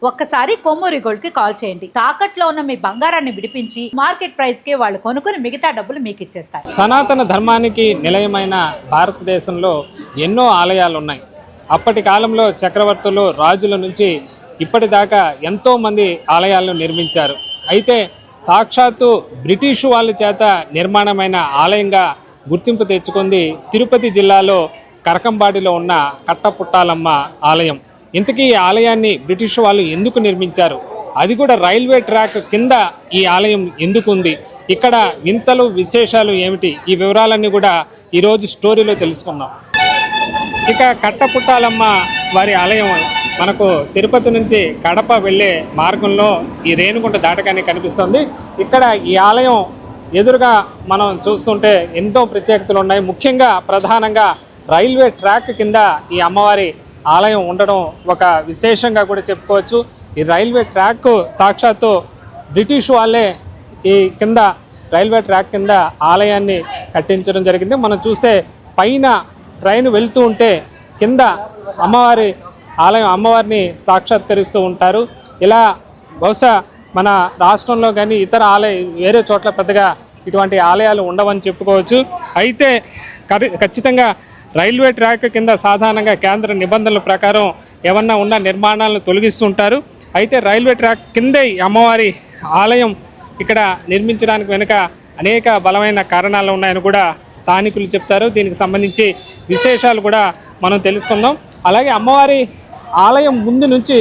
ఒక్కసారి కొమ్మూరి గోల్డ్ కి కాల్ చేయండి. తాకట్లో ఉన్న మీ బంగారాన్ని విడిపించి మార్కెట్ ప్రైస్ కి వాళ్ళు కొనుక్కుని మిగతా డబ్బులు మీకు ఇచ్చేస్తారు. సనాతన ధర్మానికి నిలయమైన భారతదేశంలో ఎన్నో ఆలయాలు ఉన్నాయి. అప్పటి కాలంలో చక్రవర్తులు, రాజుల నుంచి ఇప్పటిదాకా ఎంతోమంది ఆలయాలను నిర్మించారు. అయితే సాక్షాత్తు బ్రిటిషు వాళ్ళ చేత నిర్మాణమైన ఆలయంగా గుర్తింపు తెచ్చుకుంది తిరుపతి జిల్లాలో కరకంబాడిలో ఉన్న కట్టపుట్టాలమ్మ ఆలయం. ఇంతకీ ఈ ఆలయాన్ని బ్రిటిష్ వాళ్ళు ఎందుకు నిర్మించారు, అది కూడా రైల్వే ట్రాక్ కింద ఈ ఆలయం ఎందుకు ఉంది, ఇక్కడ వింతలు విశేషాలు ఏమిటి, ఈ వివరాలన్నీ కూడా ఈరోజు స్టోరీలో తెలుసుకుందాం. ఇక కట్టపుట్టాలమ్మ వారి ఆలయం మనకు తిరుపతి నుంచి కడప వెళ్ళే మార్గంలో ఈ రేణుగుంట దాటగానే కనిపిస్తుంది. ఇక్కడ ఈ ఆలయం ఎదురుగా మనం చూస్తుంటే ఎంతో ప్రత్యేకతలు ఉన్నాయి. ముఖ్యంగా ప్రధానంగా రైల్వే ట్రాక్ కింద ఈ అమ్మవారి ఆలయం ఉండడం ఒక విశేషంగా కూడా చెప్పుకోవచ్చు. ఈ రైల్వే ట్రాక్ సాక్షాత్తు బ్రిటిష్ వాళ్ళే ఈ కింద రైల్వే ట్రాక్ కింద ఆలయాన్ని కట్టించడం జరిగింది. మనం చూస్తే పైన ట్రైన్ వెళ్తూ ఉంటే కింద అమ్మవారి ఆలయం అమ్మవారిని సాక్షాత్కరిస్తూ ఉంటారు. ఇలా బహుశా మన రాష్ట్రంలో కానీ ఇతర వేరే చోట్ల పెద్దగా ఇటువంటి ఆలయాలు ఉండవని చెప్పుకోవచ్చు. అయితే ఖచ్చితంగా రైల్వే ట్రాక్ కింద సాధారణంగా కేంద్ర నిబంధనల ప్రకారం ఏమన్నా ఉన్న నిర్మాణాలను తొలగిస్తుంటారు. అయితే రైల్వే ట్రాక్ కిందే అమ్మవారి ఆలయం ఇక్కడ నిర్మించడానికి వెనుక అనేక బలమైన కారణాలు ఉన్నాయని కూడా స్థానికులు చెప్తారు. దీనికి సంబంధించి విశేషాలు కూడా మనం తెలుసుకుందాం. అలాగే అమ్మవారి ఆలయం ముందు నుంచి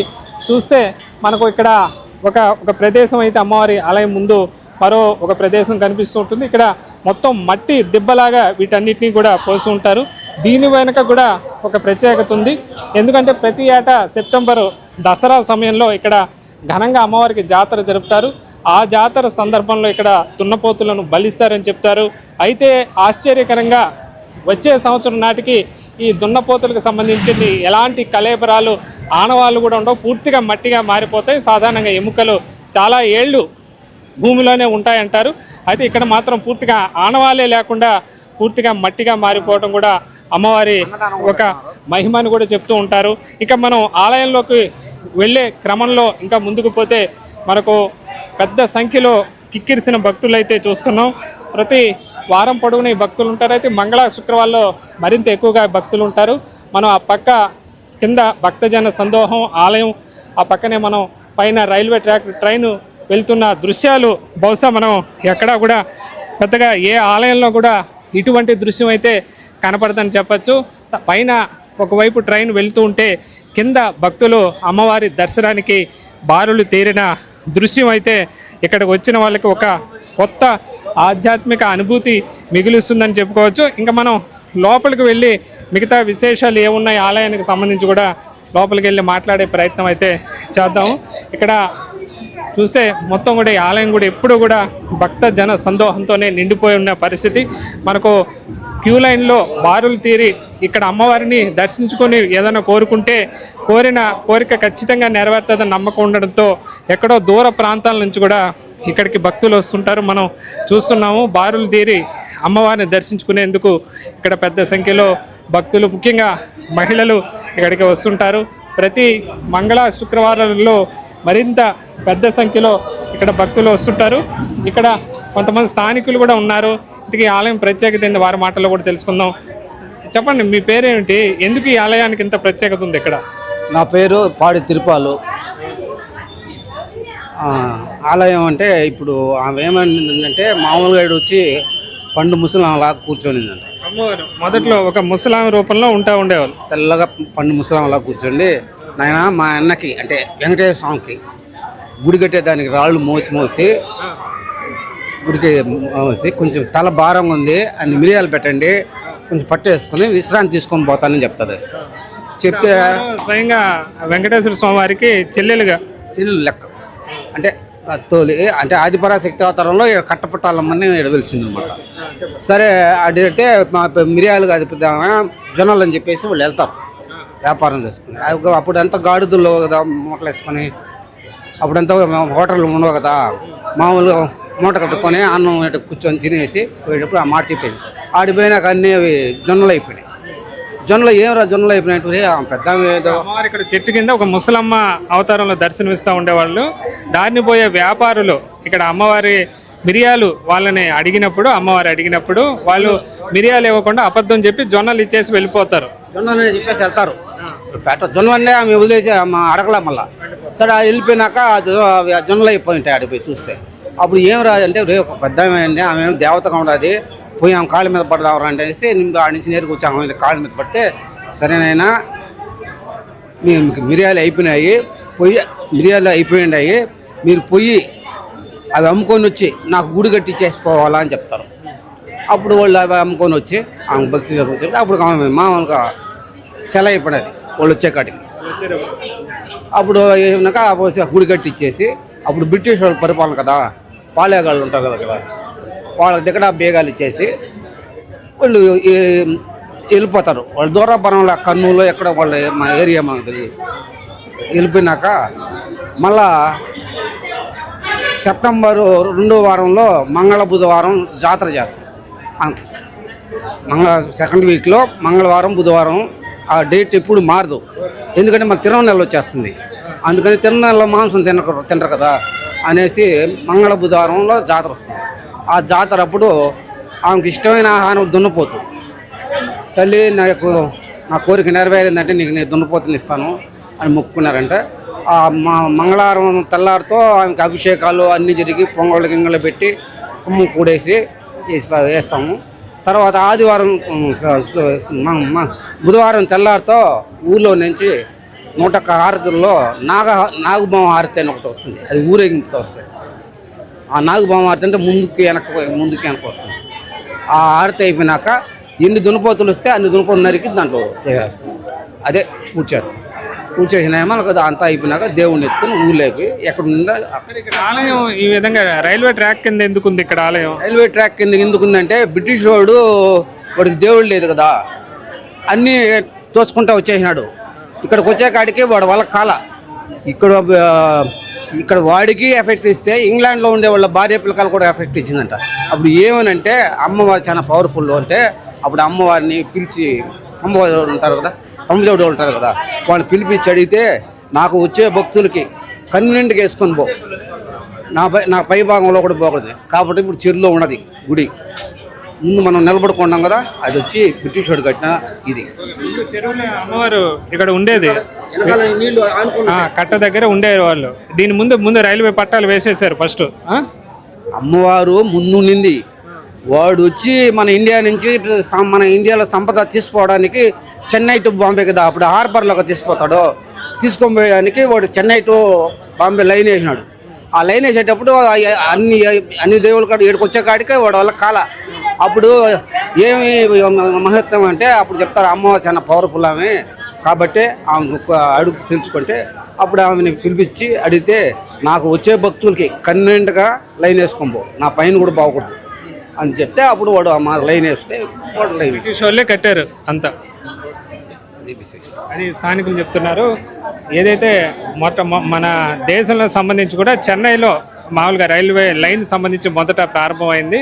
చూస్తే మనకు ఇక్కడ ఒక ప్రదేశం అయితే అమ్మవారి ఆలయం ముందు మరో ఒక ప్రదేశం కనిపిస్తూ ఉంటుంది. ఇక్కడ మొత్తం మట్టి దిబ్బలాగా వీటన్నిటినీ కూడా పోసి ఉంటారు. దీని వెనుక కూడా ఒక ప్రత్యేకత ఉంది. ఎందుకంటే ప్రతి ఏటా సెప్టెంబరు దసరా సమయంలో ఇక్కడ ఘనంగా అమ్మవారికి జాతర జరుపుతారు. ఆ జాతర సందర్భంలో ఇక్కడ దున్నపోతులను బలిస్తారని చెప్తారు. అయితే ఆశ్చర్యకరంగా వచ్చే సంవత్సరం నాటికి ఈ దున్నపోతులకు సంబంధించి ఎలాంటి కళేబరాలు, ఆనవాళ్ళు కూడా ఉండవు. పూర్తిగా మట్టిగా మారిపోతాయి. సాధారణంగా ఎముకలు చాలా ఏళ్ళు భూమిలోనే ఉంటాయంటారు. అయితే ఇక్కడ మాత్రం పూర్తిగా ఆనవాళ్ళే లేకుండా పూర్తిగా మట్టిగా మారిపోవడం కూడా అమ్మవారి ఒక మహిమని కూడా చెప్తూ ఉంటారు. ఇక మనం ఆలయంలోకి వెళ్ళే క్రమంలో ఇంకా ముందుకు పోతే మనకు పెద్ద సంఖ్యలో కిక్కిరిసిన భక్తులు అయితే చూస్తున్నాం. ప్రతి వారం పొడవున ఈ భక్తులు ఉంటారు. అయితే మంగళ శుక్రవారంలో మరింత ఎక్కువగా భక్తులు ఉంటారు. మనం ఆ పక్క కింద భక్తజన సందోహం ఆలయం, ఆ పక్కనే మనం పైన రైల్వే ట్రాక్ ట్రైన్ వెళ్తున్న దృశ్యాలు బహుశా మనం ఎక్కడా కూడా పెద్దగా ఏ ఆలయంలో కూడా ఇటువంటి దృశ్యం అయితే కనపడదని చెప్పచ్చు. పైన ఒకవైపు ట్రైన్ వెళ్తూ ఉంటే కింద భక్తులు అమ్మవారి దర్శనానికి బారులు తీరిన దృశ్యం అయితే ఇక్కడికి వచ్చిన వాళ్ళకి ఒక కొత్త ఆధ్యాత్మిక అనుభూతి మిగులుస్తుందని చెప్పుకోవచ్చు. ఇంకా మనం లోపలికి వెళ్ళి మిగతా విశేషాలు ఏమున్నాయి ఆలయానికి సంబంధించి కూడా లోపలికి వెళ్ళి మాట్లాడే ప్రయత్నం అయితే చేద్దాము. ఇక్కడ చూస్తే మొత్తం కూడా ఈ ఆలయం కూడా ఎప్పుడు కూడా భక్త జన సందోహంతోనే నిండిపోయి ఉన్న పరిస్థితి. మనకు క్యూ లైన్లో బారులు తీరి ఇక్కడ అమ్మవారిని దర్శించుకొని ఏదైనా కోరుకుంటే కోరిక ఖచ్చితంగా నెరవేరుతుందని నమ్మకం ఉండడంతో ఎక్కడో దూర ప్రాంతాల నుంచి కూడా ఇక్కడికి భక్తులు వస్తుంటారు. మనం చూస్తున్నాము బారులు తీరి అమ్మవారిని దర్శించుకునేందుకు ఇక్కడ పెద్ద సంఖ్యలో భక్తులు, ముఖ్యంగా మహిళలు ఇక్కడికి వస్తుంటారు. ప్రతి మంగళ శుక్రవారాలలో మరింత పెద్ద సంఖ్యలో ఇక్కడ భక్తులు వస్తుంటారు. ఇక్కడ కొంతమంది స్థానికులు కూడా ఉన్నారు. ఇంతకీ ఆలయం ప్రత్యేకత ఏంది వారి మాటల్లో కూడా తెలుసుకుందాం. చెప్పండి, మీ పేరేంటి, ఎందుకు ఈ ఆలయానికి ఇంత ప్రత్యేకత ఉంది ఇక్కడ? నా పేరు పాడి తిరుపాలు. ఆలయం అంటే ఇప్పుడు ఆమె ఏమైందంటే మామూలుగా వచ్చి పండు ముసలాంలాగా కూర్చొనిందండి. అమ్మవారు మొదట్లో ఒక ముసలాం రూపంలో ఉండేవాళ్ళు. తెల్లగా పండు ముసలాంలాగా కూర్చోండి. నాయన మా అన్నకి అంటే వెంకటేశ్వర స్వామికి గుడి కట్టేదానికి రాళ్ళు మోసి గుడికి మోసి కొంచెం తల భారంగా ఉంది, అన్ని మిరియాలు పెట్టండి, కొంచెం పట్టేసుకుని విశ్రాంతి తీసుకొని పోతానని చెప్తుంది. చెప్తే స్వయంగా వెంకటేశ్వర స్వామి వారికి చెల్లెలు లెక్క అంటే తోలి అంటే ఆదిపరాశక్తి అవతారంలో కట్టపుట్టాలమ్మని వెలిసిందనమాట. సరే అడిగితే మా మిరియాలు కాదు జనాలు అని చెప్పేసి వాళ్ళు వెళ్తారు వ్యాపారం చేసుకుని. అప్పుడంతా గాడిదల్లో కదా మూటలు వేసుకొని, అప్పుడంతా హోటళ్ళు ఉండవు కదా, మామూలుగా మూట కట్టుకొని అన్నం కూర్చొని తినేసి పోయేటప్పుడు ఆ మాట చెప్పింది. ఆడిపోయినాక అన్నీ అవి జొన్నలు అయిపోయినాయి. జొన్నలు జొన్నలు అయిపోయినట్టు పెద్ద ఏదో అమ్మవారు ఇక్కడ చెట్టు కింద ఒక ముసలమ్మ అవతారంలో దర్శనమిస్తూ ఉండేవాళ్ళు. దారిని పోయే వ్యాపారులు ఇక్కడ అమ్మవారి మిరియాలు వాళ్ళని అడిగినప్పుడు, అమ్మవారు అడిగినప్పుడు వాళ్ళు మిరియాలు ఇవ్వకుండా అబద్ధం చెప్పి జొన్నలు ఇచ్చేసి వెళ్ళిపోతారు. జొన్నలు చెప్పేసి వెళ్తారు. జొన్నలు ఆమె వదిలేసి అడగలే మళ్ళా. సరే వెళ్ళిపోయినాక జొన్నలు అయిపోయి ఉంటాయి. అడిగిపోయి చూస్తే అప్పుడు ఏం రాదంటే ఒక పెద్ద అండి, ఆమె ఏం దేవతగా ఉండదు, పోయి ఆమె కాళ్ళ మీద పడదాం అనేసి ఆడి నుంచి నేరుకు వచ్చి ఆమె కాళ్ళ మీద పడితే, సరేనైనా మీకు మిరియాలు అయిపోయినాయి, మిరియాలు అయిపోయినాయి, మీరు పొయ్యి అవి అమ్ముకొని వచ్చి నాకు గుడి కట్టి చేసుకోవాలా అని చెప్తారు. అప్పుడు వాళ్ళు అవి అమ్ముకొని వచ్చి ఆమె భక్తి వచ్చి అప్పుడు ఆమె మామూలుగా సెల అయిపోయినది వాళ్ళు వచ్చే కాడికి. అప్పుడు ఏమన్నాక గుడి కట్టి ఇచ్చేసి, అప్పుడు బ్రిటిష్ వాళ్ళు పరిపాలన కదా, పాలేగాళ్ళు ఉంటారు కదా అక్కడ, వాళ్ళ దగ్గర బేగాలు ఇచ్చేసి వాళ్ళు వెళ్ళిపోతారు. వాళ్ళు దూరాపురంలో కర్నూలు ఎక్కడ వాళ్ళ మా ఏరియా మనకు తెలియదు. వెళ్ళిపోయినాక మళ్ళా సెప్టెంబరు 2వ వారంలో మంగళ బుధవారం జాతర చేస్తాం. సెకండ్ వీక్లో మంగళవారం బుధవారం ఆ డేట్ ఎప్పుడు మారదు, ఎందుకంటే మన తిరువనెల వచ్చేస్తుంది. అందుకని తిరువనెలలో మాంసం తినరు కదా అనేసి మంగళ బుధవారంలో జాతర వస్తుంది. ఆ జాతర అప్పుడు ఆమెకి ఇష్టమైన ఆహారం దున్నపోతు. తల్లి నా కోరిక నెరవేరిందంటే నీకు నేను దున్నపోతుని ఇస్తాను అని మొక్కుకున్నారంటే, ఆ మంగళవారం తెల్లారితో ఆమెకి అభిషేకాలు అన్నీ జరిగి పొంగళ్ళు గింగళ్ళు పెట్టి కుమ్ము కూడేసి వేస్తాము. తర్వాత ఆదివారం బుధవారం తెల్లారితో ఊళ్ళో నుంచి 101 హారతుల్లో నాగుబామ హారతి అని ఒకటి వస్తుంది. అది ఊరేగింపుతో వస్తుంది. ఆ నాగుబామ హారతి అంటే ముందుకి వెనక్కి వస్తుంది. ఆ హారతి అయిపోయినాక ఎన్ని దున్నపోతులు వస్తే అన్ని దున్నపోతులు నరికి దాంట్లో చేస్తాం. అదే పూజ చేస్తాం. పూజ చేసిన మనకు అంతా అయిపోయినాక దేవుడిని ఎత్తుకుని ఊళ్ళోకి ఎక్కడ ఉందో ఇక్కడ ఆలయం ఈ విధంగా రైల్వే ట్రాక్ కింద ఎందుకుంది? ఇక్కడ ఆలయం రైల్వే ట్రాక్ కింద ఎందుకుందంటే బ్రిటిష్ వాడికి దేవుడు లేదు కదా, అన్నీ తోచుకుంటూ వచ్చేసినాడు. ఇక్కడికి వచ్చే కాడికి వాడు వాళ్ళ కాల ఇక్కడ వాడికి ఎఫెక్ట్ ఇస్తే ఇంగ్లాండ్లో ఉండే వాళ్ళ భార్య పిల్లకాయలు కూడా ఎఫెక్ట్ ఇచ్చిందంట. అప్పుడు ఏమనంటే అమ్మవారు చాలా పవర్ఫుల్ అంటే అప్పుడు అమ్మవారిని పిలిచి, అమ్మవారు ఉంటారు కదా, అమ్మదేవుడు ఉంటారు కదా, వాళ్ళని పిలిపించి అడిగితే, నాకు వచ్చే భక్తులకి కన్వీనెంట్గా వేసుకొని పో, నా పై భాగంలో కూడా పోకూడదు కాబట్టి ఇప్పుడు చెరువులో ఉన్నది గుడి ముందు మనం నిలబడుకున్నాం కదా, అది వచ్చి బ్రిటిష్ వాడు కట్టిన ఇది చెరువులో అమ్మవారు ఇక్కడ ఉండేది. నీళ్లు కట్ట దగ్గర ఉండేవారు వాళ్ళు. దీని ముందు రైల్వే పట్టాలు వేసేసారు ఫస్ట్. అమ్మవారు ముందు నింది వాడు వచ్చి మన ఇండియా నుంచి మన ఇండియాలో సంపద తీసుకోవడానికి చెన్నై టు బాంబే కదా, అప్పుడు హార్బర్లోకి తీసుకొని పోయడానికి వాడు చెన్నై టు బాంబే లైన్ వేసినాడు. ఆ లైన్ వేసేటప్పుడు అన్ని దేవుళ్ళ కాడ ఏడుకు వచ్చే కాడికే వాడు వాళ్ళ కాల. అప్పుడు ఏమి మహత్వం అంటే అప్పుడు చెప్తారు అమ్మవారు చాలా పవర్ఫుల్ ఆమె కాబట్టి ఆమె అడుగు తెలుసుకుంటే అప్పుడు ఆమెని పిలిపించి అడిగితే, నాకు వచ్చే భక్తులకి కన్వీనెంట్గా లైన్ వేసుకొని పో, నా పైన కూడా బాగకూడదు అని చెప్తే అప్పుడు వాడు మా లైన్ వేసుకుని వాడు లైన్ బ్రిటిష్ వాళ్ళే కట్టారు అంతా. అది స్థానికులు చెప్తున్నారు. ఏదైతే మన దేశంలో సంబంధించి కూడా చెన్నైలో మామూలుగా రైల్వే లైన్ సంబంధించి మొదట ప్రారంభమైంది.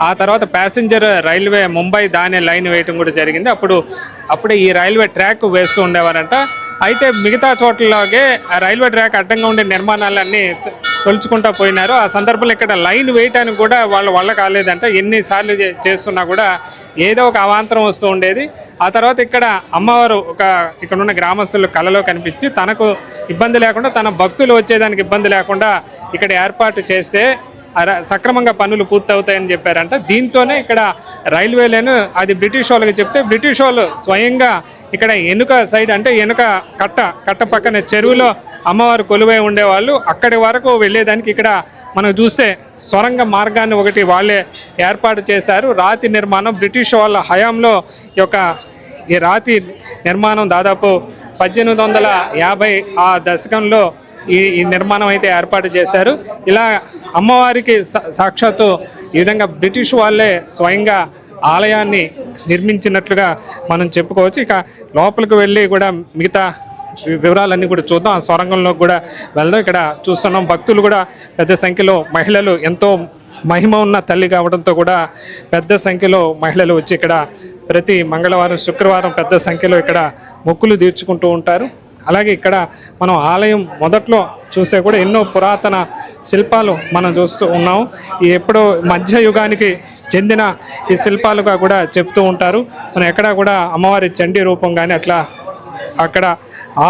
ఆ తర్వాత ప్యాసింజర్ రైల్వే ముంబై దానే లైన్ వేయటం కూడా జరిగింది. అప్పుడే ఈ రైల్వే ట్రాక్ వేస్తూ ఉండేవారంట. అయితే మిగతా చోట్లలాగే ఆ రైల్వే ట్రాక్ అడ్డంగా ఉండే నిర్మాణాలన్నీ తొలుచుకుంటూ పోయినారు. ఆ సందర్భంలో ఇక్కడ లైన్ వేయటానికి కూడా వల్ల కాలేదంట. ఎన్నిసార్లు చేస్తున్నా కూడా ఏదో ఒక అవాంతరం వస్తూ ఉండేది. ఆ తర్వాత ఇక్కడ అమ్మవారు ఇక్కడ ఉన్న గ్రామస్తులు కళలో కనిపించి తనకు ఇబ్బంది లేకుండా, తన భక్తులు వచ్చేదానికి ఇబ్బంది లేకుండా ఇక్కడ ఏర్పాటు చేస్తే సక్రమంగా పనులు పూర్తవుతాయని చెప్పారంట. దీంతోనే ఇక్కడ రైల్వే లైన్ అది బ్రిటిష్ వాళ్ళకి చెప్తే బ్రిటిష్ వాళ్ళు స్వయంగా ఇక్కడ వెనుక సైడ్ అంటే వెనుక కట్ట పక్కన చెరువులో అమ్మవారు కొలువై ఉండేవాళ్ళు. అక్కడి వరకు వెళ్ళేదానికి ఇక్కడ మనం చూస్తే సొరంగ మార్గాన్ని ఒకటి వాళ్ళే ఏర్పాటు చేశారు. రాతి నిర్మాణం బ్రిటిష్ వాళ్ళ హయాంలో ఈ రాతి నిర్మాణం దాదాపు 1850 ఆ దశకంలో ఈ నిర్మాణం అయితే ఏర్పాటు చేశారు. ఇలా అమ్మవారికి సాక్షాత్తు ఈ విధంగా బ్రిటిష్ వాళ్ళే స్వయంగా ఆలయాన్ని నిర్మించినట్లుగా మనం చెప్పుకోవచ్చు. ఇక లోపలికి వెళ్ళి కూడా మిగతా వివరాలన్నీ కూడా చూద్దాం. ఆ సొరంగంలో కూడా వెళ్దాం. ఇక్కడ చూస్తున్నాం భక్తులు కూడా పెద్ద సంఖ్యలో, మహిళలు ఎంతో మహిమ ఉన్న తల్లి కావడంతో కూడా పెద్ద సంఖ్యలో మహిళలు వచ్చి ఇక్కడ ప్రతి మంగళవారం శుక్రవారం పెద్ద సంఖ్యలో ఇక్కడ మొక్కులు తీర్చుకుంటూ ఉంటారు. అలాగే ఇక్కడ మనం ఆలయం మొదట్లో చూసే కూడా ఎన్నో పురాతన శిల్పాలు మనం చూస్తూ ఉన్నాం. ఈ ఎప్పుడో మధ్యయుగానికి చెందిన ఈ శిల్పాలుగా కూడా చెప్తూ ఉంటారు. మనం ఎక్కడా కూడా అమ్మవారి చండీ రూపం కానీ అట్లా అక్కడ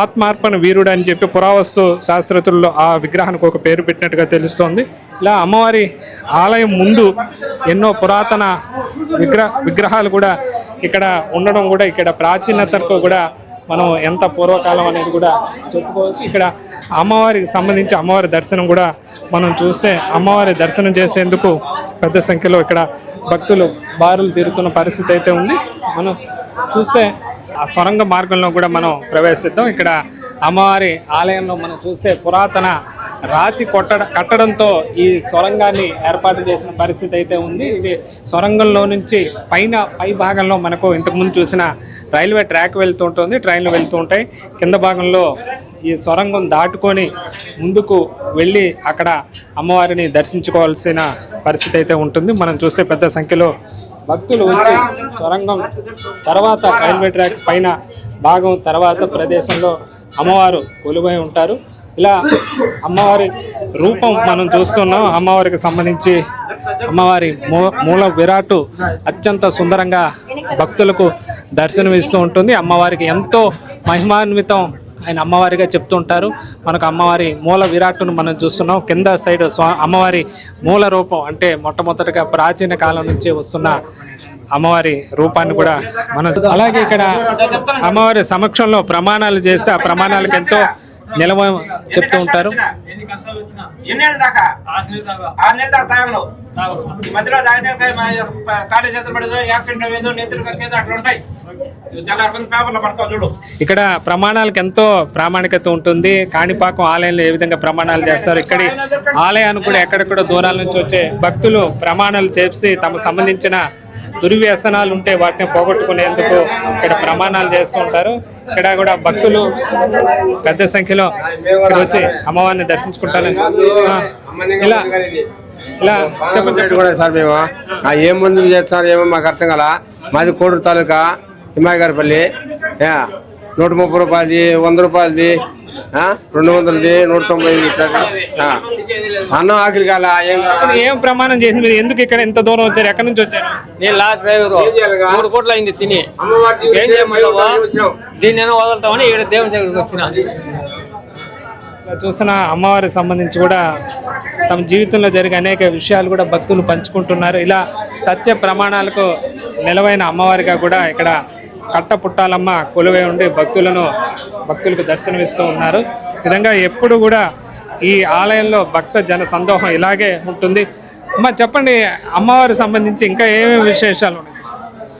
ఆత్మార్పణ వీరుడు అని చెప్పి పురావస్తు శాస్త్రజ్ఞుల్లో ఆ విగ్రహానికి ఒక పేరు పెట్టినట్టుగా తెలుస్తోంది. ఇలా అమ్మవారి ఆలయం ముందు ఎన్నో పురాతన విగ్రహాలు కూడా ఇక్కడ ఉండడం కూడా ఇక్కడ ప్రాచీనతకు కూడా మనం ఎంత పూర్వకాలం అనేది కూడా చెప్పుకోవచ్చు. ఇక్కడ అమ్మవారికి సంబంధించి అమ్మవారి దర్శనం కూడా మనం చూస్తే అమ్మవారి దర్శనం చేసేందుకు పెద్ద సంఖ్యలో ఇక్కడ భక్తులు బారులు తీరుతున్న పరిస్థితి అయితే ఉంది. మనం చూస్తే ఆ సొరంగ మార్గంలో కూడా మనం ప్రవేశిద్దాం. ఇక్కడ అమ్మవారి ఆలయంలో మనం చూస్తే పురాతన రాతి కట్టడంతో ఈ సొరంగాన్ని ఏర్పాటు చేసిన పరిస్థితి అయితే ఉంది. ఇది సొరంగంలో నుంచి పై భాగంలో మనకు ఇంతకుముందు చూసిన రైల్వే ట్రాక్ వెళ్తూ ఉంటుంది, ట్రైన్లు వెళ్తూ ఉంటాయి. కింద భాగంలో ఈ సొరంగం దాటుకొని ముందుకు వెళ్ళి అక్కడ అమ్మవారిని దర్శించుకోవాల్సిన పరిస్థితి అయితే ఉంటుంది. మనం చూస్తే పెద్ద సంఖ్యలో భక్తులు వచ్చి సొరంగం తర్వాత రైల్వే ట్రాక్ పైన భాగం తర్వాత ప్రదేశంలో అమ్మవారు కొలువై ఉంటారు. ఇలా అమ్మవారి రూపం మనం చూస్తున్నాం. అమ్మవారికి సంబంధించి అమ్మవారి మూల విరాటు అత్యంత సుందరంగా భక్తులకు దర్శనమిస్తూ ఉంటుంది. అమ్మవారికి ఎంతో మహిమాన్వితం ఆయన అమ్మవారిగా చెప్తూ ఉంటారు. మనకు అమ్మవారి మూల విరాట్టును మనం చూస్తున్నాం. కింద సైడ్ అమ్మవారి మూల రూపం అంటే మొట్టమొదటిగా ప్రాచీన కాలం నుంచి వస్తున్న అమ్మవారి రూపాన్ని కూడా మనం అలాగే ఇక్కడ అమ్మవారి సమక్షంలో ప్రమాణాలు చేస్తే ఆ ప్రమాణాలకు ఎంతో నిలవ చెప్తూ ఉంటారు. ఇక్కడ ప్రమాణాలకు ఎంతో ప్రామాణికత ఉంటుంది. కాణిపాకం ఆలయంలో ఏ విధంగా ప్రమాణాలు చేస్తారు, ఇక్కడి ఆలయానికి కూడా ఎక్కడెక్కడ దూరాల నుంచి వచ్చే భక్తులు ప్రమాణాలు చేసి తమకు సంబంధించిన దుర్వ్యసనాలు ఉంటే వాటిని పోగొట్టుకునేందుకు ఇక్కడ ప్రమాణాలు చేస్తూ ఉంటారు. ఇక్కడ కూడా భక్తులు పెద్ద సంఖ్యలో వచ్చి అమ్మవారిని దర్శించుకుంటారు. ఇలా ఇలా చెప్పండి కూడా సార్ మేము ఏం మందులు చేస్తున్నారు ఏమో మాకు అర్థం కాల. మాది కోడూరు తాలూకా తిమ్మాయిగారిపల్లి. 130 రూపాయలది, 100 రూపాయలది, 200ది, 190 అన్నం ఆఖరి కాల. ఏం ప్రమాణం చేసింది మీరు? ఎందుకు ఇక్కడ ఎంత దూరం వచ్చారు? ఎక్కడి నుంచి వచ్చారు? నేను లాస్ట్ డ్రైవర్ 3 కోట్లు అయింది తిని. ఏం చేయమంటావా? దీన్ని వదులుతామని ఇక్కడ దేవుని దగ్గరికి వచ్చిన. చూసిన అమ్మవారికి సంబంధించి కూడా తమ జీవితంలో జరిగే అనేక విషయాలు కూడా భక్తులు పంచుకుంటున్నారు. ఇలా సత్య ప్రమాణాలకు నిలవైన అమ్మవారిగా కూడా ఇక్కడ కట్టపుట్టాలమ్మ కొలువై ఉండి భక్తులకు దర్శనమిస్తూ ఉన్నారు. ఈ విధంగా ఎప్పుడు కూడా ఈ ఆలయంలో భక్త జన సందోహం ఇలాగే ఉంటుంది. అమ్మ చెప్పండి, అమ్మవారికి సంబంధించి ఇంకా ఏమేమి విశేషాలు ఉన్నాయి?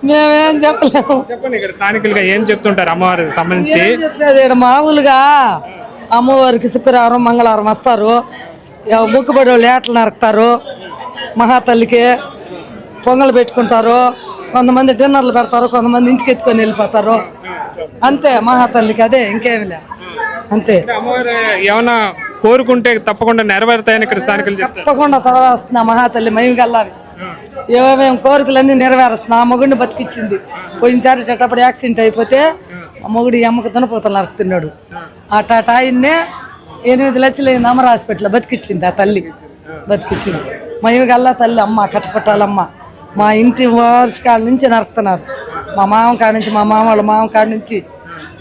మేమేం చెప్పలేము. చెప్పండి, ఇక్కడ స్థానికులుగా ఏం చెప్తుంటారు అమ్మవారికి సంబంధించి? ఇక్కడ మామూలుగా అమ్మవారికి శుక్రవారం మంగళవారం వస్తారు, ముక్కుబడి వాళ్ళు ఏటలు నరుకుతారు, మహాతల్లికి పొంగలు పెట్టుకుంటారు, కొంతమంది డిన్నర్లు పెడతారు, కొంతమంది ఇంటికి ఎత్తుకొని వెళ్ళిపోతారు. అంతే మహాతల్లికి, అదే ఇంకేమి లే, అంతే. అమ్మవారు ఏమైనా కోరుకుంటే తప్పకుండా నెరవేరుతాయని ఇక్కడ స్థానికులు చెప్తారు. తప్పకుండా తరవేస్తున్నా మహాతల్లి మహిమగల్లావి. ఏమేమి కోరికలన్నీ నెరవేరుస్తున్నా. ఆ మొగుడిని బతికిచ్చింది. పోయినసారి అప్పుడు యాక్సిడెంట్ అయిపోతే ఆ మొగుడు అమ్మకు దున్నపోతలు నరుకుతున్నాడు. అటాట ఆయన్నే 8 లక్షలు అయింది అమర హాస్పిటల్ బతికిచ్చింది. ఆ తల్లి బతికిచ్చింది. మహిమగల్లా తల్లి అమ్మ కట్టపట్టాలమ్మ. మా ఇంటి వారి కాడ నుంచి నరుకుతున్నారు. మా మామ కాడ నుంచి, మా మామ వాళ్ళ మామ కాడ నుంచి,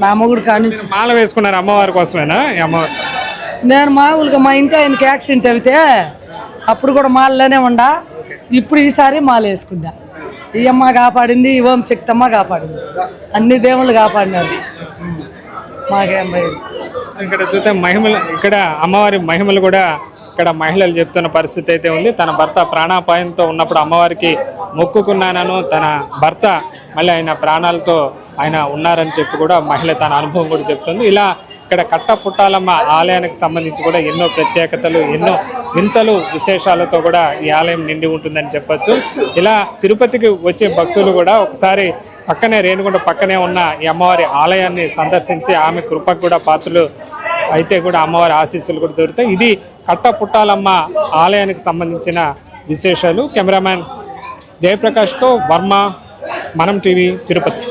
నా మొగుడు కాడ నుంచి. మాల వేసుకున్నారు అమ్మవారి కోసమేనా? నేను మామూలుగా మా ఇంటి ఆయనకి యాక్సిడెంట్ అయితే అప్పుడు కూడా మాలలోనే ఉండా. ఇప్పుడు ఈసారి మాల వేసుకుందా. ఈ అమ్మ కాపాడింది, ఈ ఓం శక్తమ్మ కాపాడింది, అన్ని దేవుళ్ళు కాపాడినారు. మాకేం భయం. ఇక్కడ చూస్తే మహిమలు, ఇక్కడ అమ్మవారి మహిమలు కూడా ఇక్కడ మహిళలు చెప్తున్న పరిస్థితి అయితే ఉంది. తన భర్త ప్రాణాపాయంతో ఉన్నప్పుడు అమ్మవారికి మొక్కుకున్నానను, తన భర్త మళ్ళీ ఆయన ప్రాణాలతో ఆయన ఉన్నారని చెప్పి కూడా మహిళ తన అనుభవం కూడా చెప్తుంది. ఇలా ఇక్కడ కట్టపుట్టాలమ్మ ఆలయానికి సంబంధించి కూడా ఎన్నో ప్రత్యేకతలు, ఎన్నో వింతలు, విశేషాలతో కూడా ఈ ఆలయం నిండి ఉంటుందని చెప్పచ్చు. ఇలా తిరుపతికి వచ్చే భక్తులు కూడా ఒకసారి పక్కనే రేణుగుంట పక్కనే ఉన్న ఈ అమ్మవారి ఆలయాన్ని సందర్శించి ఆమె కృపకు కూడా పాత్రలు అయితే కూడా అమ్మవారి ఆశీస్సులు కూడా దొరుకుతాయి. ఇది కట్టపుట్టాలమ్మ ఆలయానికి సంబంధించిన విశేషాలు. కెమెరామ్యాన్ జయప్రకాష్తో వర్మ, మనం టీవీ తిరుపతి.